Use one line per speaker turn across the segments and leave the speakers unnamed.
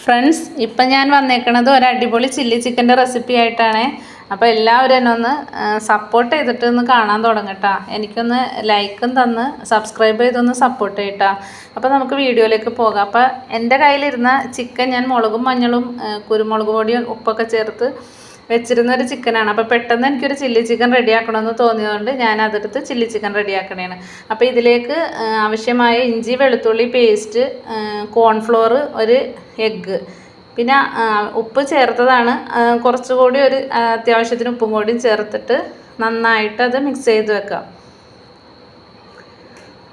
Friends, ഇപ്പം ഞാൻ വന്നേക്കണത് ഒരു അടിപൊളി ചില്ലി ചിക്കൻ്റെ റെസിപ്പി ആയിട്ടാണ്. അപ്പോൾ എല്ലാവരും എന്നെ ഒന്ന് സപ്പോർട്ട് ചെയ്തിട്ട് ഒന്ന് കാണാൻ തുടങ്ങട്ടാ. എനിക്കൊന്ന് ലൈക്കും തന്ന് സബ്സ്ക്രൈബ് ചെയ്തൊന്ന് സപ്പോർട്ട് ചെയ്യട്ടാ. അപ്പോൾ നമുക്ക് വീഡിയോയിലേക്ക് പോകാം. അപ്പോൾ എൻ്റെ കയ്യിലിരുന്ന ചിക്കൻ ഞാൻ മുളകും മഞ്ഞളും കുരുമുളക് പൊടിയും ഉപ്പൊക്കെ ചേർത്ത് വെച്ചിരുന്നൊരു ചിക്കനാണ്. അപ്പോൾ പെട്ടെന്ന് എനിക്കൊരു ചില്ലി ചിക്കൻ റെഡിയാക്കണമെന്ന് തോന്നിയതുകൊണ്ട് ഞാൻ അതെടുത്ത് ചില്ലി ചിക്കൻ റെഡിയാക്കണേണ്. അപ്പോൾ ഇതിലേക്ക് ആവശ്യമായ ഇഞ്ചി വെളുത്തുള്ളി പേസ്റ്റ്, കോൺഫ്ലോർ, ഒരു എഗ്ഗ്, പിന്നെ ഉപ്പ് ചേർത്തതാണ്. കുറച്ചുകൂടി ഒരു അത്യാവശ്യത്തിന് ഉപ്പും കൂടിയും ചേർത്തിട്ട് നന്നായിട്ട് അത് മിക്സ് ചെയ്ത് വെക്കാം.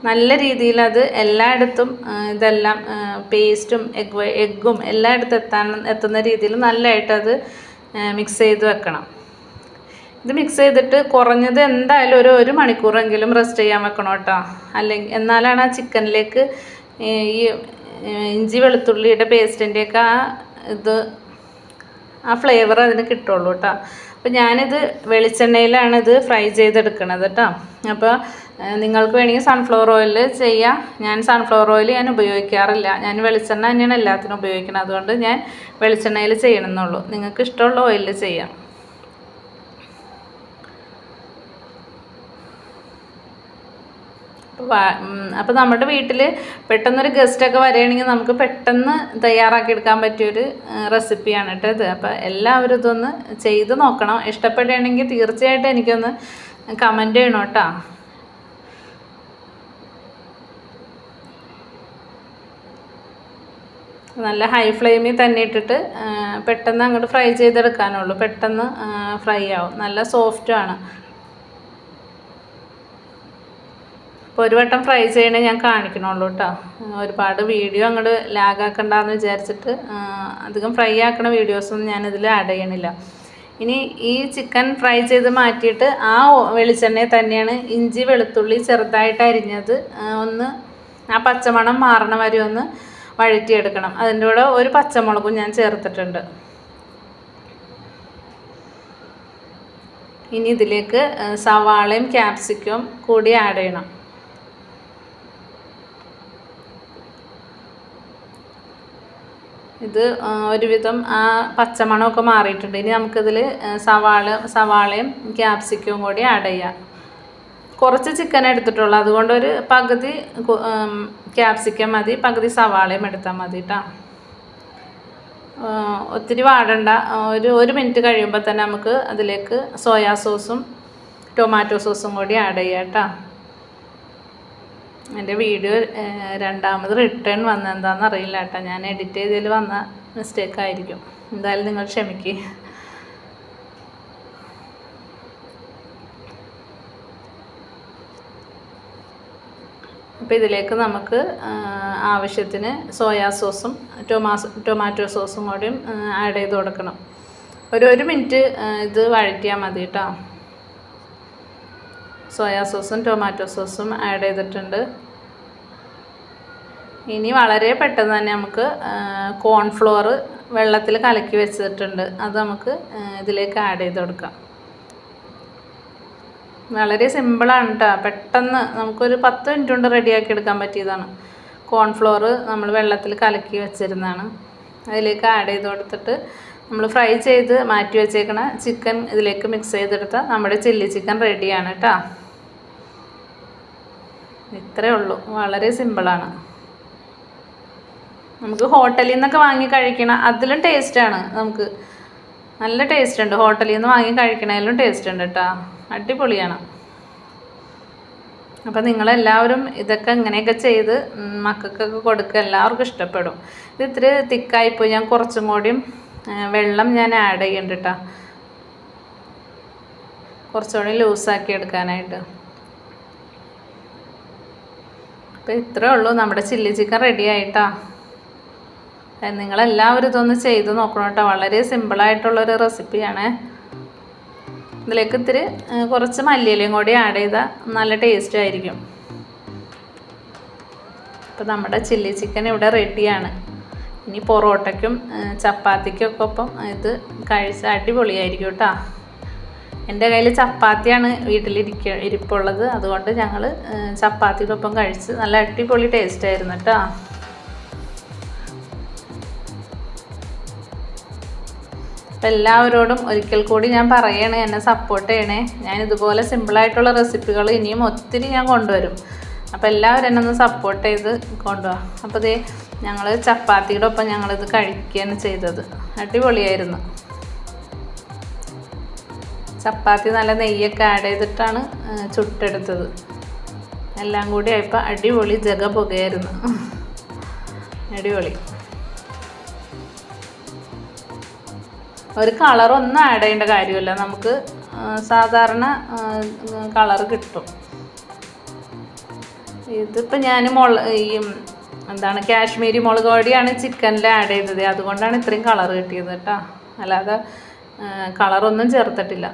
നല്ല രീതിയിൽ അത് എല്ലായിടത്തും ഇതെല്ലാം പേസ്റ്റും എഗ്ഗും എല്ലായിടത്തും എത്തുന്ന രീതിയിൽ നല്ലതായിട്ട് അത് മിക്സ് ചെയ്ത് വെക്കണം. ഇത് മിക്സ് ചെയ്തിട്ട് കുറഞ്ഞത് എന്തായാലും ഒരു മണിക്കൂറെങ്കിലും റെസ്റ്റ് ചെയ്യാൻ വെക്കണം കേട്ടോ. അല്ലെങ്കിൽ എന്നാലാണ് ആ ചിക്കനിലേക്ക് ഈ ഇഞ്ചി വെളുത്തുള്ളിയുടെ പേസ്റ്റിൻ്റെയൊക്കെ ആ ഫ്ലേവർ അതിന് കിട്ടുള്ളൂ കേട്ടോ. അപ്പോൾ ഞാനിത് വെളിച്ചെണ്ണയിലാണ് ഇത് ഫ്രൈ ചെയ്തെടുക്കണത് കേട്ടോ. അപ്പോൾ നിങ്ങൾക്ക് വേണമെങ്കിൽ സൺഫ്ലവർ ഓയിൽ ചെയ്യാം. ഞാൻ സൺഫ്ലവർ ഓയിൽ ഞാൻ ഉപയോഗിക്കാറില്ല. ഞാൻ വെളിച്ചെണ്ണ തന്നെയാണ് എല്ലാത്തിനും ഉപയോഗിക്കുന്നത്. അതുകൊണ്ട് ഞാൻ വെളിച്ചെണ്ണയിൽ ചെയ്യണമെന്നുള്ളൂ. നിങ്ങൾക്ക് ഇഷ്ടമുള്ള ഓയിലിൽ ചെയ്യാം. അപ്പോൾ നമ്മുടെ വീട്ടിൽ പെട്ടെന്നൊരു ഗസ്റ്റൊക്കെ വരികയാണെങ്കിൽ നമുക്ക് പെട്ടെന്ന് തയ്യാറാക്കിയെടുക്കാൻ പറ്റിയൊരു റെസിപ്പിയാണ് കേട്ടോ ഇത്. അപ്പോൾ എല്ലാവരും ഇതൊന്ന് ചെയ്ത് നോക്കണം. ഇഷ്ടപ്പെടുകയാണെങ്കിൽ തീർച്ചയായിട്ടും എനിക്കൊന്ന് കമൻറ്റ് ചെയ്യണം കേട്ടോ. നല്ല ഹൈ ഫ്ലെയിമിൽ തന്നെ ഇട്ടിട്ട് പെട്ടെന്ന് അങ്ങോട്ട് ഫ്രൈ ചെയ്തെടുക്കാനുള്ളൂ. പെട്ടെന്ന് ഫ്രൈ ആവും. നല്ല സോഫ്റ്റുമാണ്. അപ്പോൾ ഒരു വട്ടം ഫ്രൈ ചെയ്യണേ ഞാൻ കാണിക്കണുള്ളൂ കേട്ടോ. ഒരുപാട് വീഡിയോ അങ്ങോട്ട് ലാഗാക്കണ്ടെന്ന് വിചാരിച്ചിട്ട് അധികം ഫ്രൈ ആക്കണ വീഡിയോസൊന്നും ഞാനിതിൽ ആഡ് ചെയ്യണില്ല. ഇനി ഈ ചിക്കൻ ഫ്രൈ ചെയ്ത് മാറ്റിയിട്ട് ആ വെളിച്ചെണ്ണയിൽ തന്നെയാണ് ഇഞ്ചി വെളുത്തുള്ളി ചെറുതായിട്ട് അരിഞ്ഞത് ഒന്ന് ആ പച്ചമണം മാറണ വരെ ഒന്ന് വഴറ്റിയെടുക്കണം. അതിൻ്റെ കൂടെ ഒരു പച്ചമുളകും ഞാൻ ചേർത്തിട്ടുണ്ട്. ഇനി ഇതിലേക്ക് സവാളയും ക്യാപ്സിക്കം കൂടി ആഡ് ചെയ്യണം. ഇത് ഒരുവിധം ആ പച്ചമണമൊക്കെ മാറിയിട്ടുണ്ട്. ഇനി നമുക്കിതിൽ സവാളയും ക്യാപ്സിക്കവും കൂടി ആഡ് ചെയ്യാം. കുറച്ച് ചിക്കൻ എടുത്തിട്ടുള്ളൂ, അതുകൊണ്ട് ഒരു പകുതി ക്യാപ്സിക്കം മതി, പകുതി സവാളയും എടുത്താൽ മതി കേട്ടോ. ഒത്തിരി വാടണ്ട. ഒരു മിനിറ്റ് കഴിയുമ്പോൾ തന്നെ നമുക്ക് അതിലേക്ക് സോയാ സോസും ടൊമാറ്റോ സോസും കൂടി ആഡ് ചെയ്യാം കേട്ടോ. എൻ്റെ വീഡിയോ രണ്ടാമത് റിട്ടേൺ വന്ന എന്താണെന്ന് അറിയില്ല കേട്ടോ. ഞാൻ എഡിറ്റ് ചെയ്തതിൽ വന്ന മിസ്റ്റേക്ക് ആയിരിക്കും. എന്തായാലും നിങ്ങൾ ക്ഷമിക്കുക. അപ്പോൾ ഇതിലേക്ക് നമുക്ക് ആവശ്യത്തിന് സോയാ സോസും ടൊമാറ്റോ സോസും കൂടിയും ആഡ് ചെയ്ത് കൊടുക്കണം. ഒരു മിനിറ്റ് ഇത് വഴറ്റിയാൽ മതി കേട്ടോ. സോയാ സോസും ടൊമാറ്റോ സോസും ആഡ് ചെയ്തിട്ടുണ്ട്. ഇനി വളരെ പെട്ടെന്ന് തന്നെ നമുക്ക് കോൺഫ്ലോർ വെള്ളത്തിൽ കലക്കി വെച്ചിട്ടുണ്ട്. അത് നമുക്ക് ഇതിലേക്ക് ആഡ് ചെയ്ത് കൊടുക്കാം. വളരെ സിമ്പിളാണ് കേട്ടോ. പെട്ടെന്ന് നമുക്കൊരു 10 മിനിറ്റ് കൊണ്ട് റെഡിയാക്കി എടുക്കാൻ പറ്റിയതാണ്. കോൺഫ്ലോർ നമ്മൾ വെള്ളത്തിൽ കലക്കി വെച്ചിരുന്നതാണ്. അതിലേക്ക് ആഡ് ചെയ്ത് കൊടുത്തിട്ട് നമ്മൾ ഫ്രൈ ചെയ്ത് മാറ്റി വെച്ചേക്കണ ചിക്കൻ ഇതിലേക്ക് മിക്സ് ചെയ്തെടുത്താൽ നമ്മുടെ ചില്ലി ചിക്കൻ റെഡിയാണ് കേട്ടോ. ഇത്രയേ ഉള്ളൂ. വളരെ സിമ്പിളാണ്. നമുക്ക് ഹോട്ടലിൽ നിന്നൊക്കെ വാങ്ങി കഴിക്കണം, അതിലും ടേസ്റ്റാണ്. നമുക്ക് നല്ല ടേസ്റ്റ് ഉണ്ട്. ഹോട്ടലിൽ നിന്ന് വാങ്ങി കഴിക്കണതിലും ടേസ്റ്റ് ഉണ്ട് കേട്ടോ. അടിപൊളിയാണ്. അപ്പോൾ നിങ്ങളെല്ലാവരും ഇതൊക്കെ ഇങ്ങനെയൊക്കെ ചെയ്ത് മക്കൾക്കൊക്കെ കൊടുക്കുക. എല്ലാവർക്കും ഇഷ്ടപ്പെടും. ഇത് ഇത്തിരി തിക്കായിപ്പോയി. ഞാൻ കുറച്ചും കൂടിയും വെള്ളം ഞാൻ ആഡ് ചെയ്യുന്നുണ്ട് കേട്ടോ, കുറച്ചുകൂടി ലൂസാക്കി എടുക്കാനായിട്ട്. അപ്പോൾ ഇത്രയേ ഉള്ളൂ. നമ്മുടെ ചില്ലി ചിക്കൻ റെഡി ആയിട്ടാ. നിങ്ങളെല്ലാവരും ഇതൊന്ന് ചെയ്ത് നോക്കണം കേട്ടോ. വളരെ സിമ്പിളായിട്ടുള്ളൊരു റെസിപ്പിയാണ്. ഇതിലേക്ക് ഇത്തിരി കുറച്ച് മല്ലിയിലയും കൂടി ആഡ് ചെയ്താൽ നല്ല ടേസ്റ്റ് ആയിരിക്കും. അപ്പോൾ നമ്മുടെ ചില്ലി ചിക്കൻ ഇവിടെ റെഡിയാണ്. ഇനി പൊറോട്ടയ്ക്കും ചപ്പാത്തിക്കും ഒക്കെ ഒപ്പം ഇത് കഴിച്ച് അടിപൊളിയായിരിക്കും കേട്ടോ. എൻ്റെ കയ്യിൽ ചപ്പാത്തിയാണ് ഇരിപ്പുള്ളത്. അതുകൊണ്ട് ഞങ്ങൾ ചപ്പാത്തിക്കൊപ്പം കഴിച്ച് നല്ല അടിപൊളി ടേസ്റ്റ് ആയിരുന്നു കേട്ടോ. അപ്പോൾ എല്ലാവരോടും ഒരിക്കൽ കൂടി ഞാൻ പറയണേ, എന്നെ സപ്പോർട്ട് ചെയ്യണേ. ഞാൻ ഇതുപോലെ സിമ്പിളായിട്ടുള്ള റെസിപ്പികൾ ഇനിയും ഒത്തിരി ഞാൻ കൊണ്ടുവരും. അപ്പോൾ എല്ലാവരും എന്നെ ഒന്ന് സപ്പോർട്ട് ചെയ്ത് കൊണ്ടുപോകാം. അപ്പോൾ ഇതേ ഞങ്ങൾ ചപ്പാത്തിയുടെ ഒപ്പം ഞങ്ങളിത് കഴിക്കുകയാണ് ചെയ്തത്. അടിപൊളിയായിരുന്നു. ചപ്പാത്തി നല്ല നെയ്യൊക്കെ ആഡ് ചെയ്തിട്ടാണ് ചുട്ടെടുത്തത്. എല്ലാം കൂടി ആയപ്പോൾ അടിപൊളി ജഗപുകയായിരുന്നു. അടിപൊളി. ഒരു കളറൊന്നും ആഡ് ചെയ്യേണ്ട കാര്യമില്ല, നമുക്ക് സാധാരണ കളർ കിട്ടും. ഇതിപ്പോൾ ഞാൻ എന്താണ് കാശ്മീരി മുളക് പൊടിയാണ് ചിക്കനിൽ ആഡ് ചെയ്തത്, അതുകൊണ്ടാണ് ഇത്രയും കളർ കിട്ടിയത് കേട്ടോ. അല്ലാതെ കളറൊന്നും ചേർത്തിട്ടില്ല.